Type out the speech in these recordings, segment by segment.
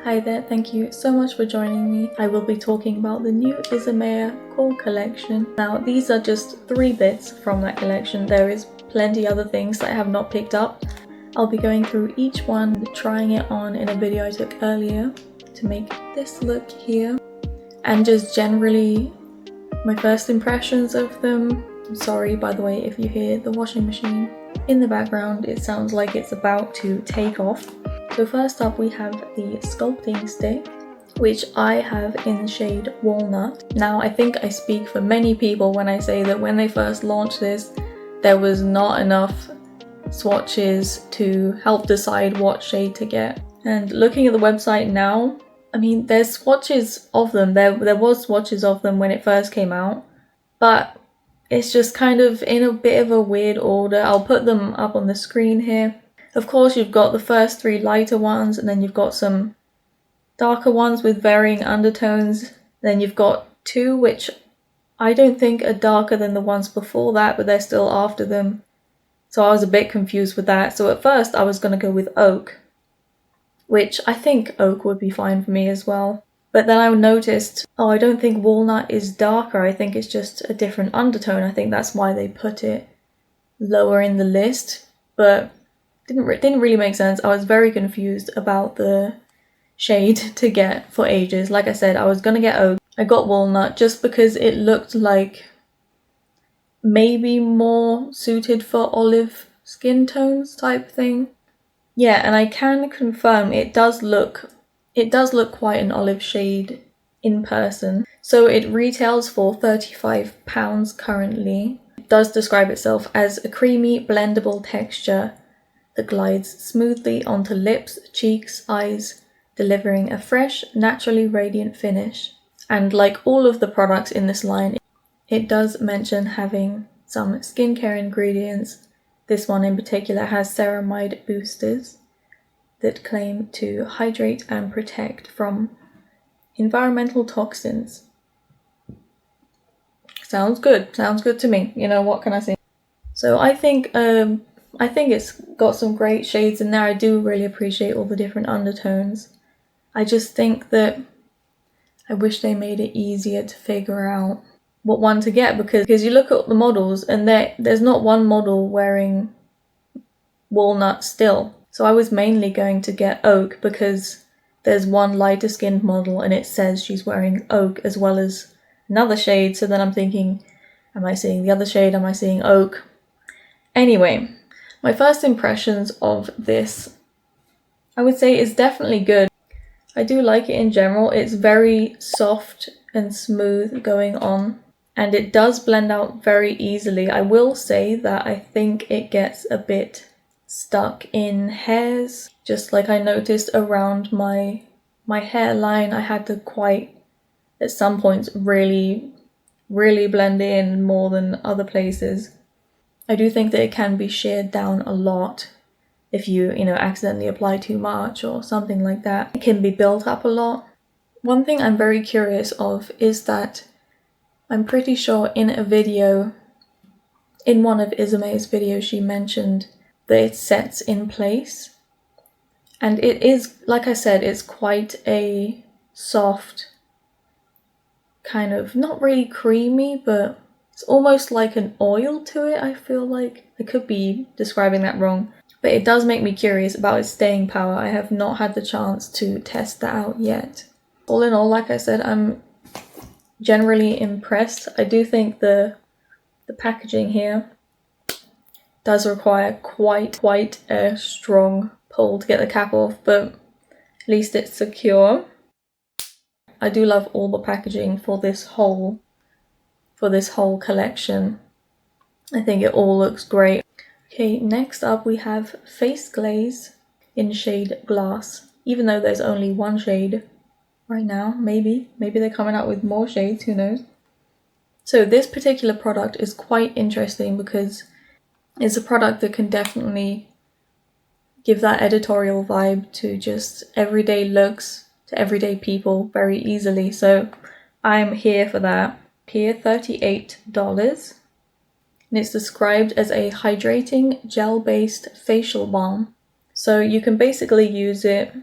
Hi there, thank you so much for joining me. I will be talking about the new Isamaya core collection. Now these are just 3 bits from that collection. There is plenty other things that I have not picked up. I'll be going through each one, trying it on in a video I took earlier to make this look here. And just generally my first impressions of them. I'm sorry by the way if you hear the washing machine in the background, it sounds like it's about to take off. So first up we have the Sculpting Stick, which I have in shade Walnut. Now I think I speak for many people when I say that when they first launched this, there was not enough swatches to help decide what shade to get. And looking at the website now, I mean there's swatches of them, there was swatches of them when it first came out, but it's just kind of in a bit of a weird order. I'll put them up on the screen here. Of course you've got the first 3 lighter ones, and then you've got some darker ones with varying undertones. Then you've got 2 which I don't think are darker than the ones before that, but they're still after them. So I was a bit confused with that. So at first I was going to go with Oak, which I think Oak would be fine for me as well. But then I noticed, oh, I don't think Walnut is darker. I think it's just a different undertone. I think that's why they put it lower in the list. But didn't really make sense. I was very confused about the shade to get for ages. Like I said, I was gonna get Oak. I got Walnut just because it looked like maybe more suited for olive skin tones type thing. Yeah, and I can confirm it does look quite an olive shade in person. So it retails for £35 currently. It does describe itself as a creamy blendable texture that glides smoothly onto lips, cheeks, eyes, delivering a fresh, naturally radiant finish. And like all of the products in this line, it does mention having some skincare ingredients. This one in particular has ceramide boosters that claim to hydrate and protect from environmental toxins. Sounds good to me. You know, what can I say? So I think it's got some great shades in there. I do really appreciate all the different undertones. I just think that I wish they made it easier to figure out what one to get, because you look at the models and there's not one model wearing Walnut still. So I was mainly going to get Oak because there's one lighter skinned model and it says she's wearing Oak as well as another shade. So then I'm thinking, am I seeing the other shade? Am I seeing Oak? Anyway, my first impressions of this, I would say, is definitely good. I do like it in general. It's very soft and smooth going on, and it does blend out very easily. I will say that I think it gets a bit stuck in hairs, just like I noticed around my hairline. I had to quite, at some points, really blend in more than other places. I do think that it can be sheared down a lot if you accidentally apply too much or something like that. It can be built up a lot. One thing I'm very curious of is that I'm pretty sure in a video, in one of Isamaya's videos, she mentioned that it sets in place. And it is, like I said, it's quite a soft, kind of, not really creamy, but it's almost like an oil to it, I feel like. I could be describing that wrong. But it does make me curious about its staying power. I have not had the chance to test that out yet. All in all, like I said, I'm generally impressed. I do think the packaging here does require quite a strong pull to get the cap off, but at least it's secure. I do love all the packaging for this whole collection. I think it all looks great. Okay, next up we have Face Glaze in shade Glass. Even though there's only one shade right now, maybe they're coming out with more shades, who knows. So this particular product is quite interesting because it's a product that can definitely give that editorial vibe to just everyday looks, to everyday people very easily. So I'm here for that. Here, $38. And it's described as a hydrating gel-based facial balm. So you can basically use it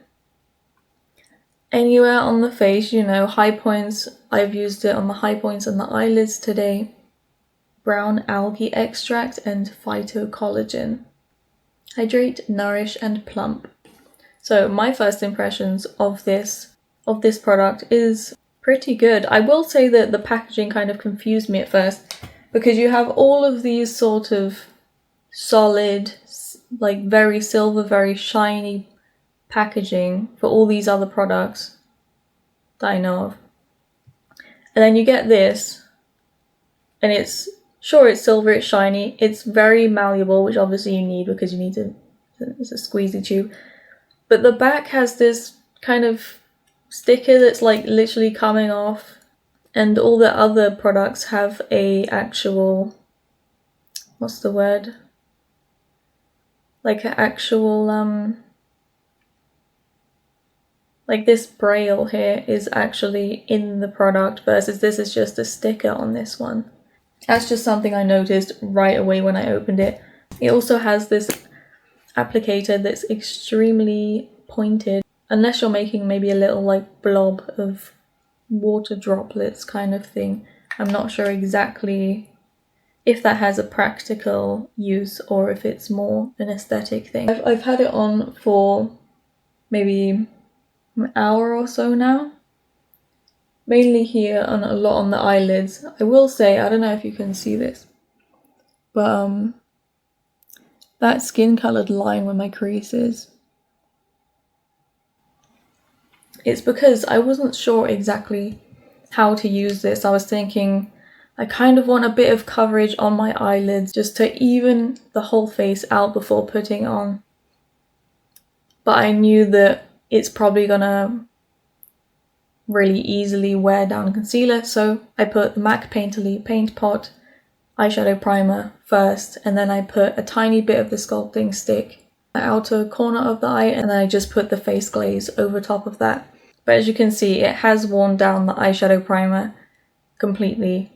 anywhere on the face, you know, high points. I've used it on the high points and the eyelids today. Brown algae extract and phyto collagen. Hydrate, nourish and plump. So my first impressions of this product is pretty good. I will say that the packaging kind of confused me at first because you have all of these sort of solid, like very silver, very shiny packaging for all these other products that I know of. And then you get this, and it's silver, it's shiny, it's very malleable, which obviously you need because you need to, it's a squeezy tube. But the back has this kind of sticker that's like literally coming off, and all the other products have a actual, what's the word? Like an actual, like this braille here is actually in the product versus this is just a sticker on this one. That's just something I noticed right away when I opened it. It also has this applicator that's extremely pointed, unless you're making maybe a little like blob of water droplets kind of thing. I'm not sure exactly if that has a practical use or if it's more an aesthetic thing. I've had it on for maybe an hour or so now. Mainly here and a lot on the eyelids. I will say, I don't know if you can see this, but that skin coloured line where my crease is, it's because I wasn't sure exactly how to use this. I was thinking I kind of want a bit of coverage on my eyelids just to even the whole face out before putting on. But I knew that it's probably gonna really easily wear down concealer, so I put the MAC Painterly Paint Pot eyeshadow primer first, and then I put a tiny bit of the Sculpting Stick the outer corner of the eye, and then I just put the face glaze over top of that. But as you can see, it has worn down the eyeshadow primer completely,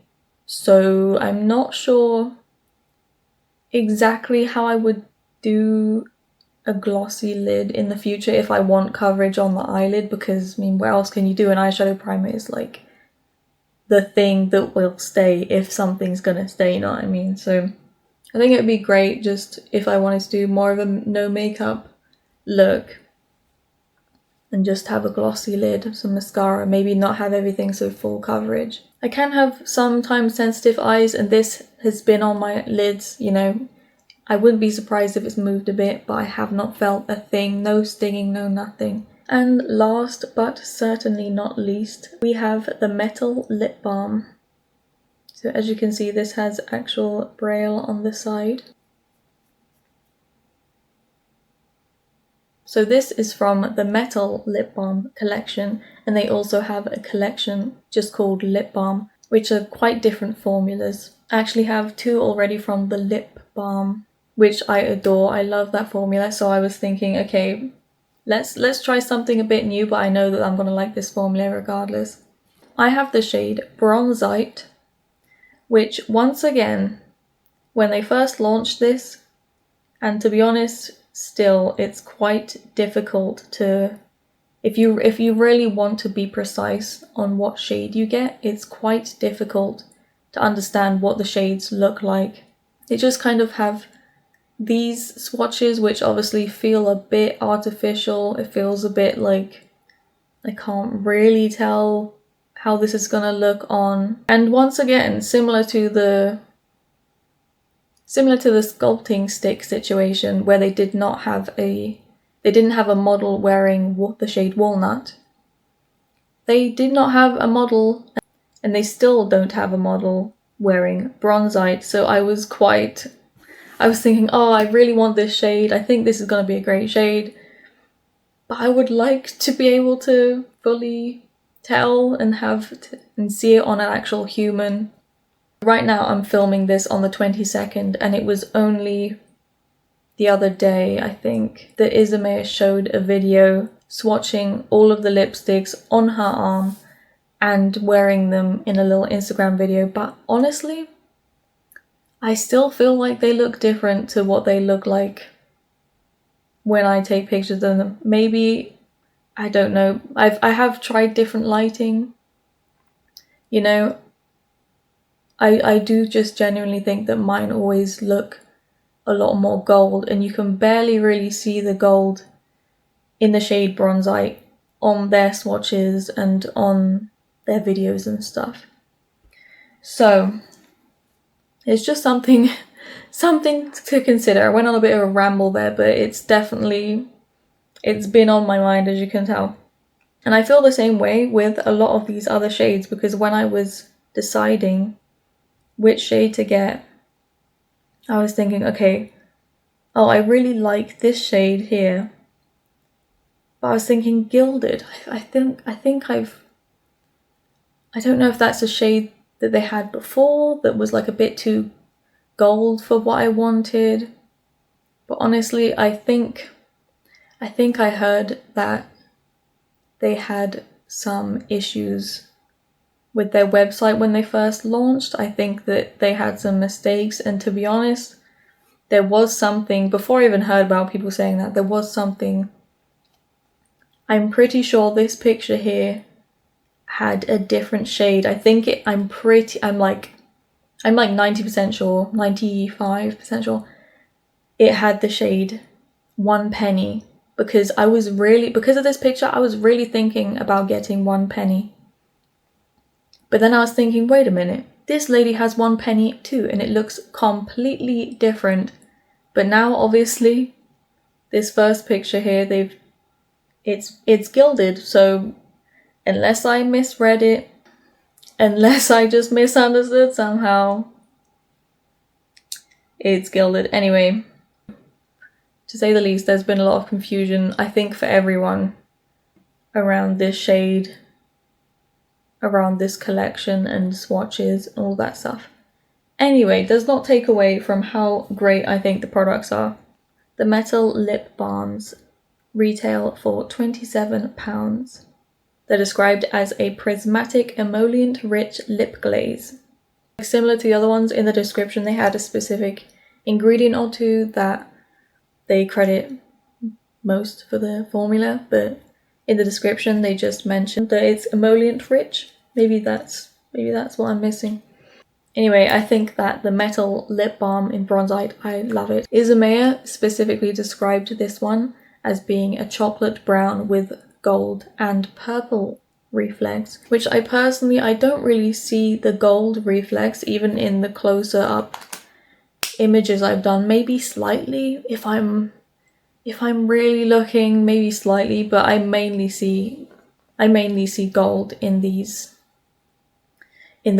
so I'm not sure exactly how I would do a glossy lid in the future if I want coverage on the eyelid, because I mean, where else can you do an eyeshadow primer? Is like the thing that will stay if something's gonna stay, you know what I mean? So I think it would be great just if I wanted to do more of a no makeup look and just have a glossy lid, some mascara, maybe not have everything so full coverage. I can have some time sensitive eyes, and this has been on my lids, you know. I wouldn't be surprised if it's moved a bit, but I have not felt a thing, no stinging, no nothing. And last but certainly not least, we have the Metal Lip Balm. So as you can see, this has actual braille on the side. So this is from the Metal Lip Balm collection, and they also have a collection just called Lip Balm, which are quite different formulas. I actually have two already from the Lip Balm, which I adore. I love that formula, so I was thinking, okay, let's try something a bit new, but I know that I'm gonna like this formula regardless. I have the shade Bronzite, which once again, when they first launched this, and to be honest, still it's quite difficult to, if you really want to be precise on what shade you get, it's quite difficult to understand what the shades look like. They just kind of have these swatches which obviously feel a bit artificial. It feels a bit like I can't really tell how this is gonna look on. And once again, similar to the Sculpting Stick situation, where they didn't have a model wearing the shade Walnut. They did not have a model, and they still don't have a model wearing Bronzite, so I was thinking, oh, I really want this shade, I think this is going to be a great shade, but I would like to be able to fully tell and see it on an actual human. Right now I'm filming this on the 22nd, and it was only the other day, I think, that Isamaya showed a video swatching all of the lipsticks on her arm and wearing them in a little Instagram video, but honestly, I still feel like they look different to what they look like when I take pictures of them. Maybe I don't know. I have tried different lighting. You know, I do just genuinely think that mine always look a lot more gold, and you can barely really see the gold in the shade Bronzite on their swatches and on their videos and stuff. So it's just something to consider. I went on a bit of a ramble there, but it's been on my mind, as you can tell. And I feel the same way with a lot of these other shades, because when I was deciding which shade to get, I was thinking, okay, oh, I really like this shade here. But I was thinking gilded. I don't know if that's a shade that they had before that was like a bit too gold for what I wanted. But honestly, I think I heard that they had some issues with their website when they first launched. I think that they had some mistakes, and to be honest, there was something, before I even heard about people saying that, there was something. I'm pretty sure this picture here had a different shade. I'm like 90% sure, 95% sure it had the shade 1 penny, because because of this picture, I was really thinking about getting 1 penny. But then I was thinking, wait a minute, this lady has 1 penny too, and it looks completely different. But now, obviously, this first picture here, it's gilded, so unless I misread it, unless I just misunderstood somehow, it's gilded. Anyway, to say the least, there's been a lot of confusion, I think, for everyone around this shade, around this collection and swatches and all that stuff. Anyway, does not take away from how great I think the products are. The metal lip balms retail for £27. They're described as a prismatic emollient-rich lip glaze. Similar to the other ones, in the description they had a specific ingredient or two that they credit most for the formula, but in the description they just mentioned that it's emollient-rich. Maybe that's what I'm missing. Anyway, I think that the metal lip balm in Bronzite, I love it. Isamaya specifically described this one as being a chocolate brown with gold and purple reflex, which I don't really see the gold reflex even in the closer up images I've done. Maybe slightly, if I'm really looking, maybe slightly, but I mainly see gold in the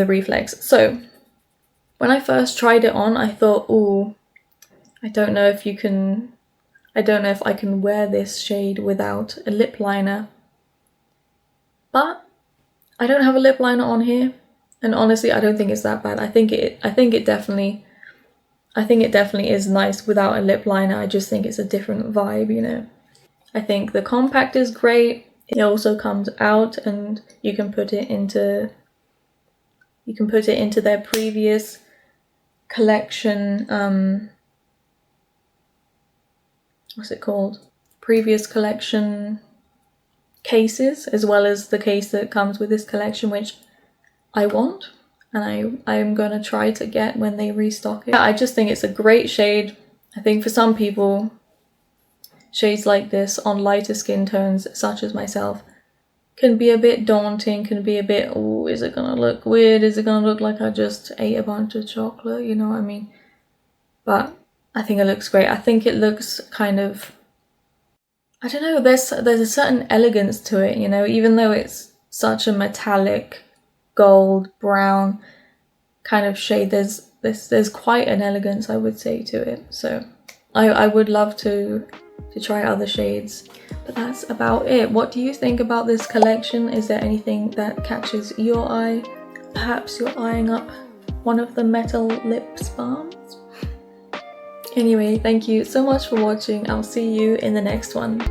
reflex. So when I first tried it on, I thought, ooh, I don't know if I can wear this shade without a lip liner. But I don't have a lip liner on here, and honestly, I don't think it's that bad. I think it definitely is nice without a lip liner. I just think it's a different vibe, you know. I think the compact is great. It also comes out, and you can put it into their previous collection, what's it called? Previous collection cases, as well as the case that comes with this collection, which I want, and I'm gonna try to get when they restock it. I just think it's a great shade. I think for some people, shades like this on lighter skin tones, such as myself, can be a bit daunting, can be a bit, oh, is it gonna look weird? Is it gonna look like I just ate a bunch of chocolate? You know what I mean? But I think it looks great. I think it looks kind of, I don't know, there's a certain elegance to it, you know, even though it's such a metallic gold brown kind of shade, there's quite an elegance, I would say, to it. So I would love to try other shades, but that's about it. What do you think about this collection? Is there anything that catches your eye? Perhaps you're eyeing up one of the metal lip balms? Anyway, thank you so much for watching. I'll see you in the next one.